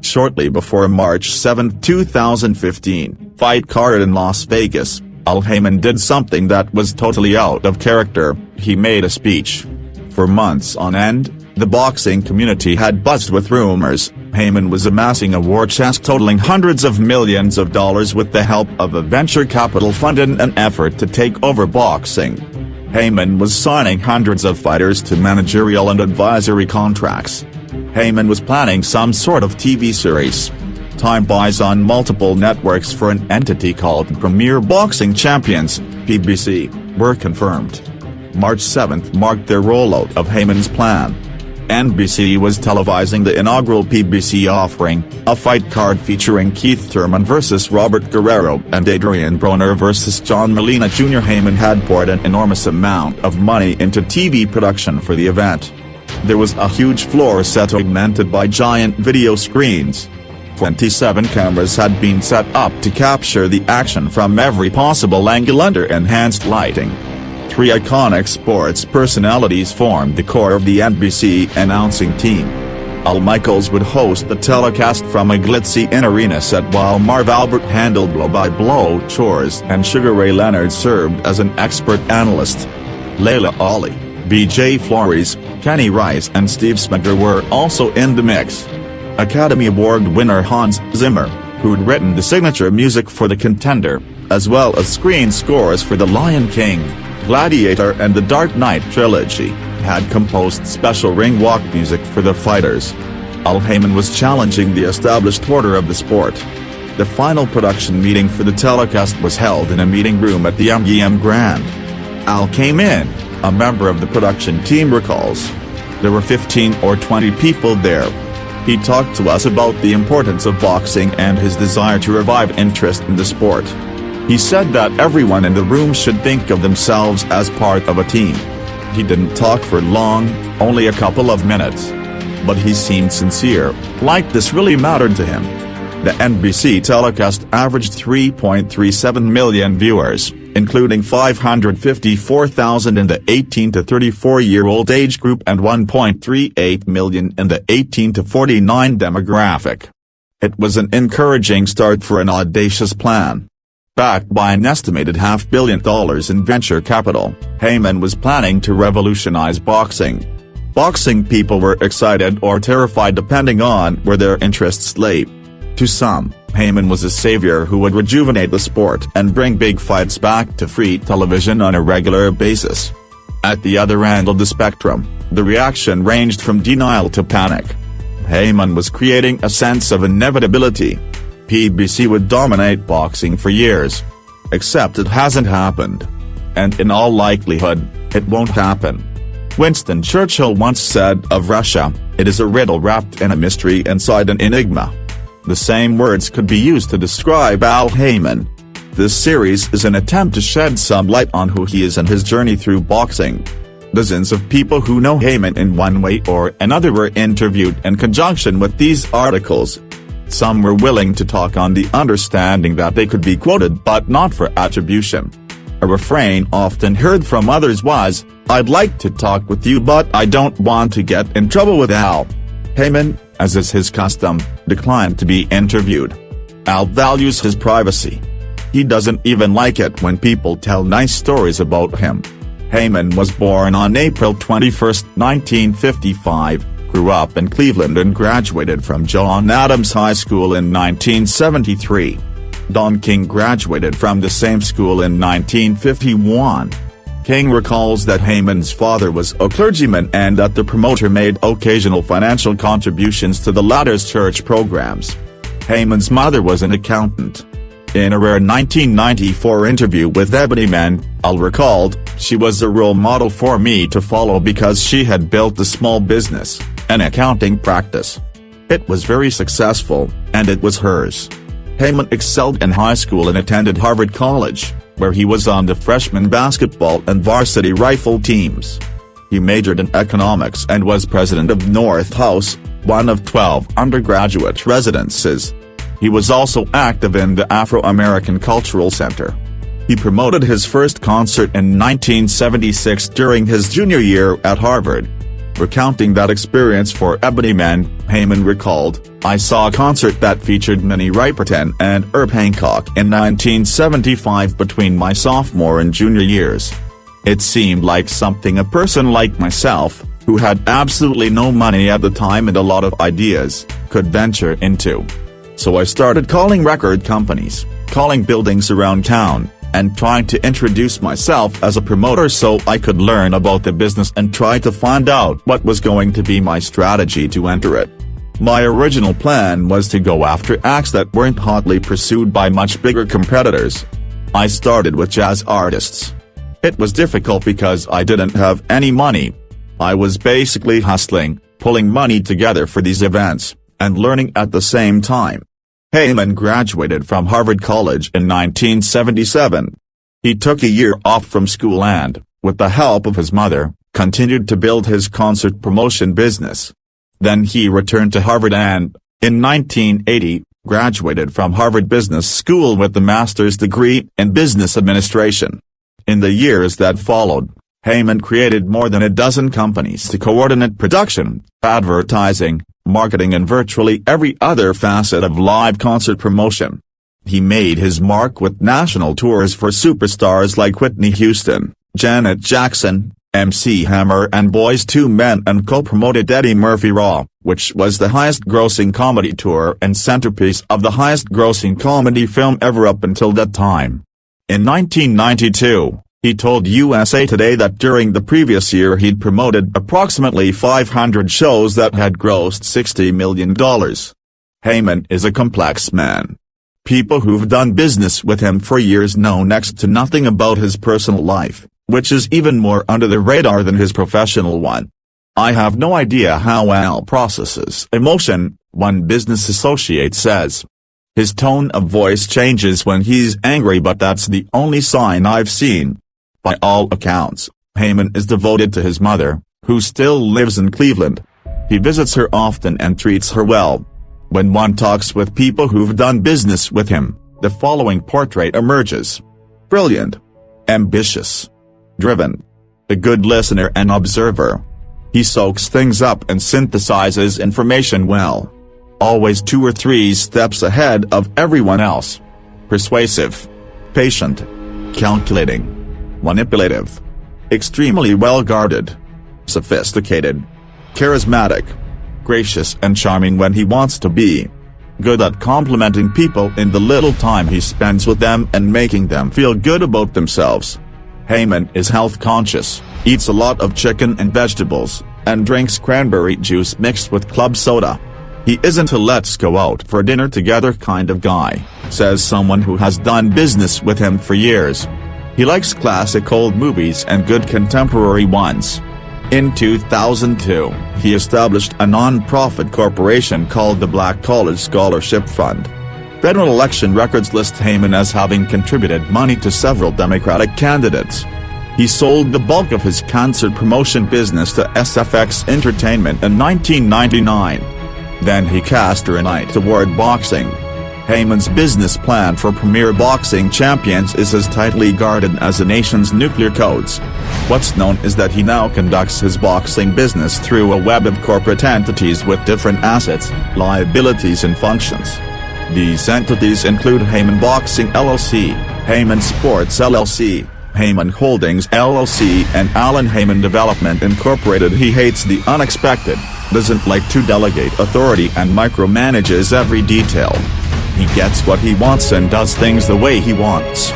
Shortly before March 7, 2015, fight card in Las Vegas, Haymon did something that was totally out of character. He made a speech. For months on end, the boxing community had buzzed with rumors Haymon was amassing a war chest totaling hundreds of millions of dollars with the help of a venture capital fund in an effort to take over boxing. Haymon was signing hundreds of fighters to managerial and advisory contracts. Haymon was planning some sort of TV series. Time buys on multiple networks for an entity called Premier Boxing Champions, PBC, were confirmed. March 7 marked their rollout of Haymon's plan. NBC was televising the inaugural PBC offering, a fight card featuring Keith Thurman vs Robert Guerrero and Adrian Broner vs John Molina Jr. Haymon had poured an enormous amount of money into TV production for the event. There was a huge floor set augmented by giant video screens. 27 cameras had been set up to capture the action from every possible angle under enhanced lighting. 3 iconic sports personalities formed the core of the NBC announcing team. Al Michaels would host the telecast from a glitzy in-arena set while Marv Albert handled blow-by-blow chores and Sugar Ray Leonard served as an expert analyst. Layla Ali, B.J. Flores, Kenny Rice and Steve Smeger were also in the mix. Academy Award winner Hans Zimmer, who'd written the signature music for The Contender, as well as screen scores for The Lion King, Gladiator and The Dark Knight trilogy, had composed special ring walk music for the fighters. Haymon was challenging the established order of the sport. The final production meeting for the telecast was held in a meeting room at the MGM Grand. Al came in, a member of the production team recalls. There were 15 or 20 people there. He talked to us about the importance of boxing and his desire to revive interest in the sport. He said that everyone in the room should think of themselves as part of a team. He didn't talk for long, only a couple of minutes. But he seemed sincere, like this really mattered to him. The NBC telecast averaged 3.37 million viewers, including 554,000 in the 18 to 34-year-old age group and 1.38 million in the 18 to 49 demographic. It was an encouraging start for an audacious plan. Backed by an estimated $500 million in venture capital, Haymon was planning to revolutionize boxing. Boxing people were excited or terrified depending on where their interests lay. To some, Haymon was a savior who would rejuvenate the sport and bring big fights back to free television on a regular basis. At the other end of the spectrum, the reaction ranged from denial to panic. Haymon was creating a sense of inevitability. PBC would dominate boxing for years. Except it hasn't happened. And in all likelihood, it won't happen. Winston Churchill once said of Russia, "It is a riddle wrapped in a mystery inside an enigma." The same words could be used to describe Haymon. This series is an attempt to shed some light on who he is and his journey through boxing. Dozens of people who know Haymon in one way or another were interviewed in conjunction with these articles. Some were willing to talk on the understanding that they could be quoted but not for attribution. A refrain often heard from others was, "I'd like to talk with you but I don't want to get in trouble with Al." Haymon, as is his custom, declined to be interviewed. Al values his privacy. He doesn't even like it when people tell nice stories about him. Haymon was born on April 21, 1955. Grew up in Cleveland and graduated from John Adams High School in 1973. Don King graduated from the same school in 1951. King recalls that Haymon's father was a clergyman and that the promoter made occasional financial contributions to the latter's church programs. Haymon's mother was an accountant. In a rare 1994 interview with Ebony Men, Al recalled, "She was a role model for me to follow because she had built a small business, an accounting practice. It was very successful, and it was hers." Haymon excelled in high school and attended Harvard College, where he was on the freshman basketball and varsity rifle teams. He majored in economics and was president of North House, one of 12 undergraduate residences. He was also active in the Afro-American Cultural Center. He promoted his first concert in 1976 during his junior year at Harvard. Recounting that experience for Ebony Men, Haymon recalled, "I saw a concert that featured Minnie Riperton and Herb Hancock in 1975 between my sophomore and junior years. It seemed like something a person like myself, who had absolutely no money at the time and a lot of ideas, could venture into. So I started calling record companies, calling buildings around town, and trying to introduce myself as a promoter so I could learn about the business and try to find out what was going to be my strategy to enter it. My original plan was to go after acts that weren't hotly pursued by much bigger competitors. I started with jazz artists. It was difficult because I didn't have any money. I was basically hustling, pulling money together for these events, and learning at the same time." Haymon graduated from Harvard College in 1977. He took a year off from school and, with the help of his mother, continued to build his concert promotion business. Then he returned to Harvard and, in 1980, graduated from Harvard Business School with a master's degree in business administration. In the years that followed, Haymon created more than a dozen companies to coordinate production, advertising, marketing and virtually every other facet of live concert promotion. He made his mark with national tours for superstars like Whitney Houston, Janet Jackson, MC Hammer and Boyz II Men and co-promoted Eddie Murphy Raw, which was the highest-grossing comedy tour and centerpiece of the highest-grossing comedy film ever up until that time. In 1992, he told USA Today that during the previous year he'd promoted approximately 500 shows that had grossed $60 million. Haymon is a complex man. People who've done business with him for years know next to nothing about his personal life, which is even more under the radar than his professional one. "I have no idea how Al processes emotion," one business associate says. "His tone of voice changes when he's angry, but that's the only sign I've seen." By all accounts, Haymon is devoted to his mother, who still lives in Cleveland. He visits her often and treats her well. When one talks with people who've done business with him, the following portrait emerges: brilliant, ambitious, driven, a good listener and observer. He soaks things up and synthesizes information well. Always 2 or 3 steps ahead of everyone else. Persuasive, patient, calculating, manipulative, extremely well-guarded, sophisticated, charismatic, gracious and charming when he wants to be, good at complimenting people in the little time he spends with them and making them feel good about themselves. Haymon is health-conscious, eats a lot of chicken and vegetables, and drinks cranberry juice mixed with club soda. "He isn't a let's go out for dinner together kind of guy," says someone who has done business with him for years. He likes classic old movies and good contemporary ones. In 2002, he established a non-profit corporation called the Black College Scholarship Fund. Federal election records list Haymon as having contributed money to several Democratic candidates. He sold the bulk of his concert promotion business to SFX Entertainment in 1999. Then he cast her eye toward boxing. Haymon's business plan for premier boxing champions is as tightly guarded as the nation's nuclear codes. What's known is that he now conducts his boxing business through a web of corporate entities with different assets, liabilities and functions. These entities include Haymon Boxing LLC, Haymon Sports LLC, Haymon Holdings LLC and Alan Haymon Development Incorporated. He hates the unexpected, doesn't like to delegate authority and micromanages every detail. He gets what he wants and does things the way he wants.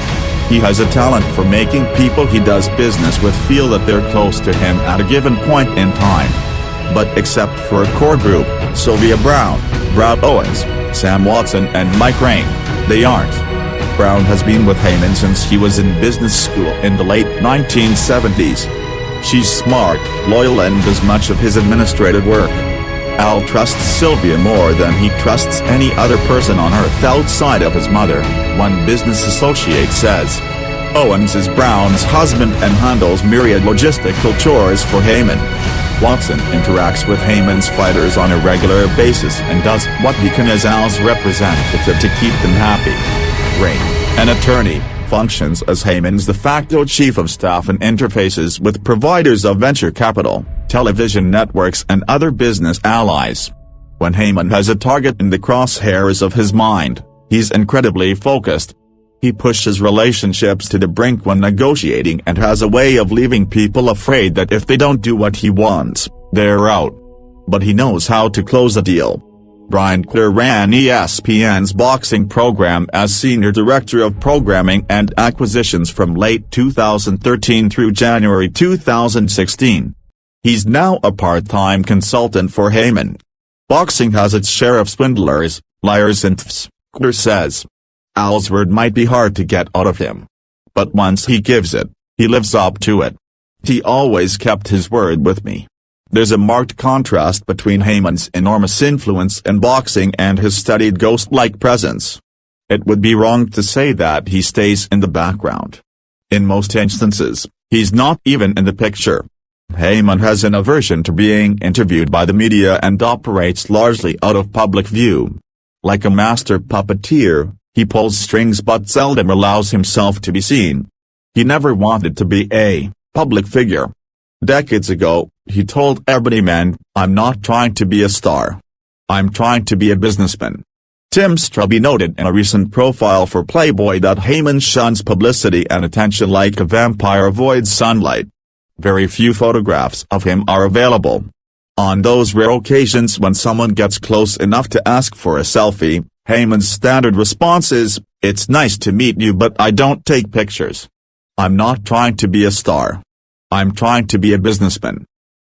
He has a talent for making people he does business with feel that they're close to him at a given point in time. But except for a core group, Sylvia Brown, Brad Owens, Sam Watson and Mike Rain, they aren't. Brown has been with Haymon since he was in business school in the late 1970s. She's smart, loyal and does much of his administrative work. Al trusts Sylvia more than he trusts any other person on earth outside of his mother, one business associate says. Owens is Brown's husband and handles myriad logistical chores for Haymon. Watson interacts with Haymon's fighters on a regular basis and does what he can as Al's representative to keep them happy. Rain, an attorney, functions as Haymon's de facto chief of staff and interfaces with providers of venture capital, television networks and other business allies. When Haymon has a target in the crosshairs of his mind, he's incredibly focused. He pushes relationships to the brink when negotiating and has a way of leaving people afraid that if they don't do what he wants, they're out. But he knows how to close a deal. Brian Clear ran ESPN's boxing program as Senior Director of Programming and Acquisitions from late 2013 through January 2016. He's now a part-time consultant for Haymon. Boxing has its share of swindlers, liars and thieves, Clear says. Al's word might be hard to get out of him. But once he gives it, he lives up to it. He always kept his word with me. There's a marked contrast between Haymon's enormous influence in boxing and his studied ghost-like presence. It would be wrong to say that he stays in the background. In most instances, he's not even in the picture. Haymon has an aversion to being interviewed by the media and operates largely out of public view. Like a master puppeteer, he pulls strings but seldom allows himself to be seen. He never wanted to be a public figure. Decades ago, he told Ebony Men, "I'm not trying to be a star. I'm trying to be a businessman." Tim Strubbe noted in a recent profile for Playboy that Haymon shuns publicity and attention like a vampire avoids sunlight. Very few photographs of him are available. On those rare occasions when someone gets close enough to ask for a selfie, Haymon's standard response is, "It's nice to meet you but I don't take pictures. I'm not trying to be a star. I'm trying to be a businessman."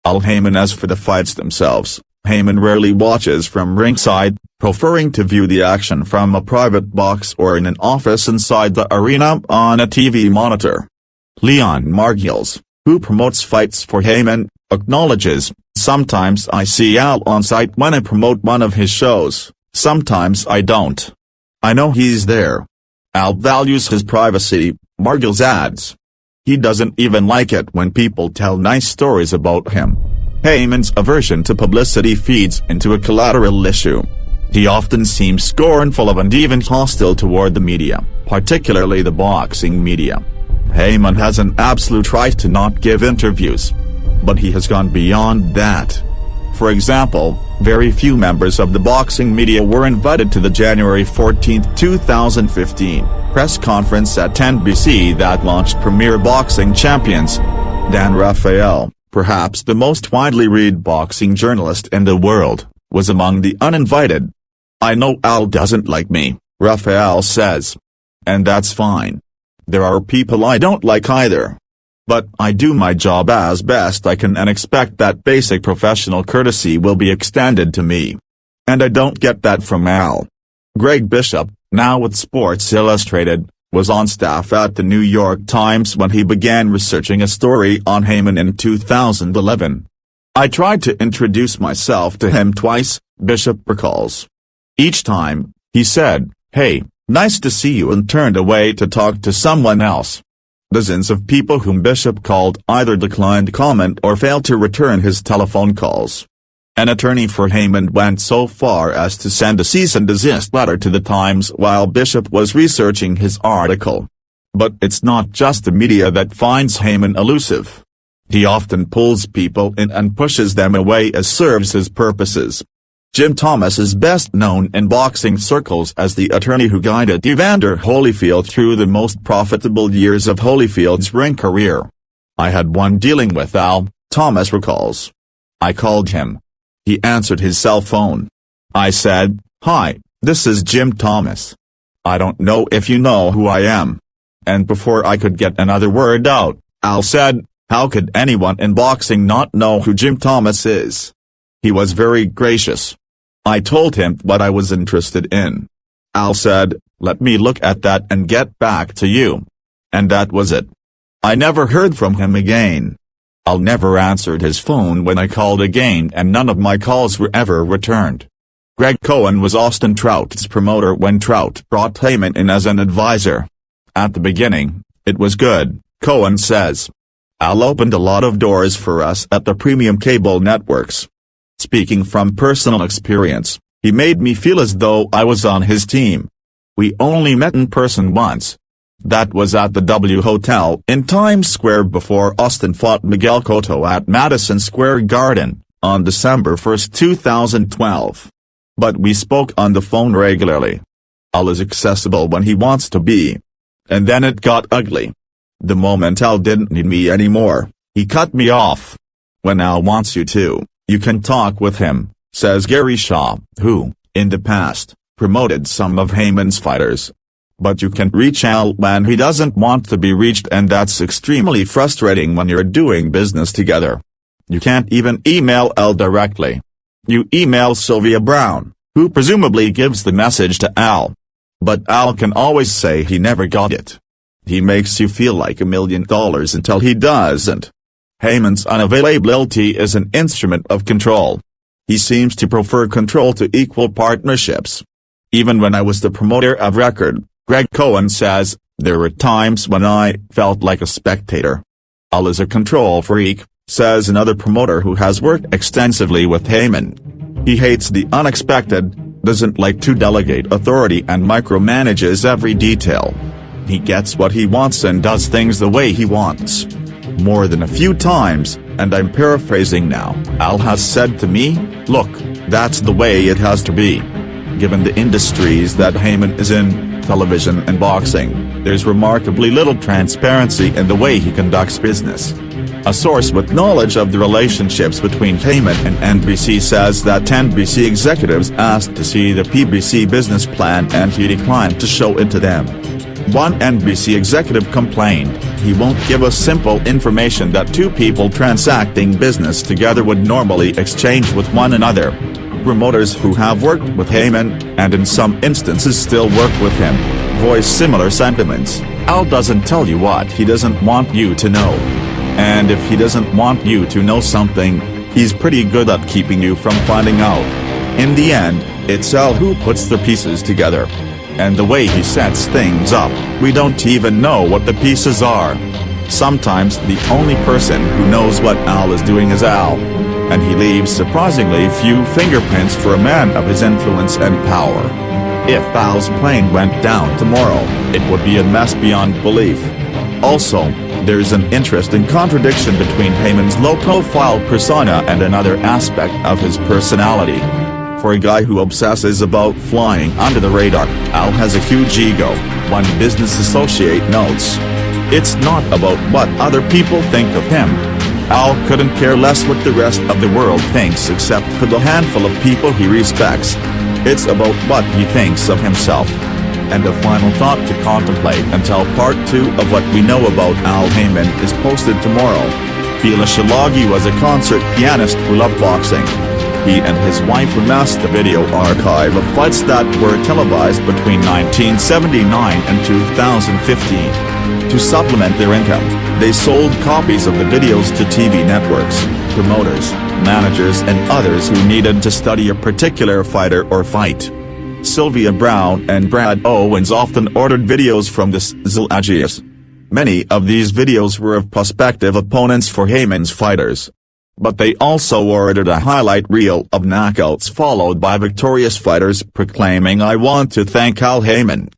Haymon. As for the fights themselves, Haymon rarely watches from ringside, preferring to view the action from a private box or in an office inside the arena on a TV monitor. Leon Margulies, who promotes fights for Haymon, acknowledges, "Sometimes I see Al on site when I promote one of his shows, sometimes I don't. I know he's there. Al values his privacy," Margulies adds. He doesn't even like it when people tell nice stories about him. Haymon's aversion to publicity feeds into a collateral issue. He often seems scornful of and even hostile toward the media, particularly the boxing media. Haymon has an absolute right to not give interviews. But he has gone beyond that. For example, very few members of the boxing media were invited to the January 14, 2015, press conference at NBC that launched Premier Boxing Champions. Dan Rafael, perhaps the most widely read boxing journalist in the world, was among the uninvited. "I know Al doesn't like me," Rafael says. "And that's fine. There are people I don't like either. But I do my job as best I can and expect that basic professional courtesy will be extended to me. And I don't get that from Al." Greg Bishop, now with Sports Illustrated, was on staff at the New York Times when he began researching a story on Haymon in 2011. "I tried to introduce myself to him twice," Bishop recalls. "Each time, he said, 'Hey, nice to see you,' and turned away to talk to someone else." Dozens of people whom Bishop called either declined comment or failed to return his telephone calls. An attorney for Haymon went so far as to send a cease and desist letter to the Times while Bishop was researching his article. But it's not just the media that finds Haymon elusive. He often pulls people in and pushes them away as serves his purposes. Jim Thomas is best known in boxing circles as the attorney who guided Evander Holyfield through the most profitable years of Holyfield's ring career. "I had one dealing with Al," Thomas recalls. "I called him. He answered his cell phone. I said, 'Hi, this is Jim Thomas. I don't know if you know who I am.' And before I could get another word out, Al said, 'How could anyone in boxing not know who Jim Thomas is?' He was very gracious. I told him what I was interested in. Al said, 'Let me look at that and get back to you.' And that was it. I never heard from him again. Al never answered his phone when I called again and none of my calls were ever returned." Greg Cohen was Austin Trout's promoter when Trout brought Haymon in as an advisor. "At the beginning, it was good," Cohen says. "Al opened a lot of doors for us at the premium cable networks. Speaking from personal experience, he made me feel as though I was on his team. We only met in person once. That was at the W Hotel in Times Square before Austin fought Miguel Cotto at Madison Square Garden, on December 1, 2012. But we spoke on the phone regularly. Al is accessible when he wants to be. And then it got ugly. The moment Al didn't need me anymore, he cut me off. When Al wants you to, you can talk with him, says Gary Shaw, who, in the past, promoted some of Haymon's fighters. But you can reach Al when he doesn't want to be reached, and that's extremely frustrating when you're doing business together. You can't even email Al directly. You email Sylvia Brown, who presumably gives the message to Al. But Al can always say he never got it. He makes you feel like $1 million until he doesn't. Haymon's unavailability is an instrument of control. He seems to prefer control to equal partnerships. Even when I was the promoter of record, Greg Cohen says, there were times when I felt like a spectator. Al is a control freak, says another promoter who has worked extensively with Haymon. He hates the unexpected, doesn't like to delegate authority and micromanages every detail. He gets what he wants and does things the way he wants. More than a few times, and I'm paraphrasing now, Al has said to me, look, that's the way it has to be. Given the industries that Haymon is in, television and boxing, there's remarkably little transparency in the way he conducts business. A source with knowledge of the relationships between Haymon and NBC says that NBC executives asked to see the PBC business plan and he declined to show it to them. One NBC executive complained, he won't give us simple information that two people transacting business together would normally exchange with one another. Promoters who have worked with Haymon, and in some instances still work with him, voice similar sentiments. Al doesn't tell you what he doesn't want you to know. And if he doesn't want you to know something, he's pretty good at keeping you from finding out. In the end, it's Al who puts the pieces together. And the way he sets things up, we don't even know what the pieces are. Sometimes the only person who knows what Al is doing is Al. And he leaves surprisingly few fingerprints for a man of his influence and power. If Al's plane went down tomorrow, it would be a mess beyond belief. Also, there's an interesting contradiction between Haymon's low-profile persona and another aspect of his personality. For a guy who obsesses about flying under the radar, Al has a huge ego, one business associate notes. It's not about what other people think of him. Al couldn't care less what the rest of the world thinks except for the handful of people he respects. It's about what he thinks of himself. And a final thought to contemplate until part 2 of what we know about Al Haymon is posted tomorrow. Bila Shalagi was a concert pianist who loved boxing. He and his wife amassed a video archive of fights that were televised between 1979 and 2015. To supplement their income, they sold copies of the videos to TV networks, promoters, managers and others who needed to study a particular fighter or fight. Sylvia Brown and Brad Owens often ordered videos from the Zalagias. Many of these videos were of prospective opponents for Haymon's fighters. But they also ordered a highlight reel of knockouts followed by victorious fighters proclaiming, "I want to thank Al Haymon."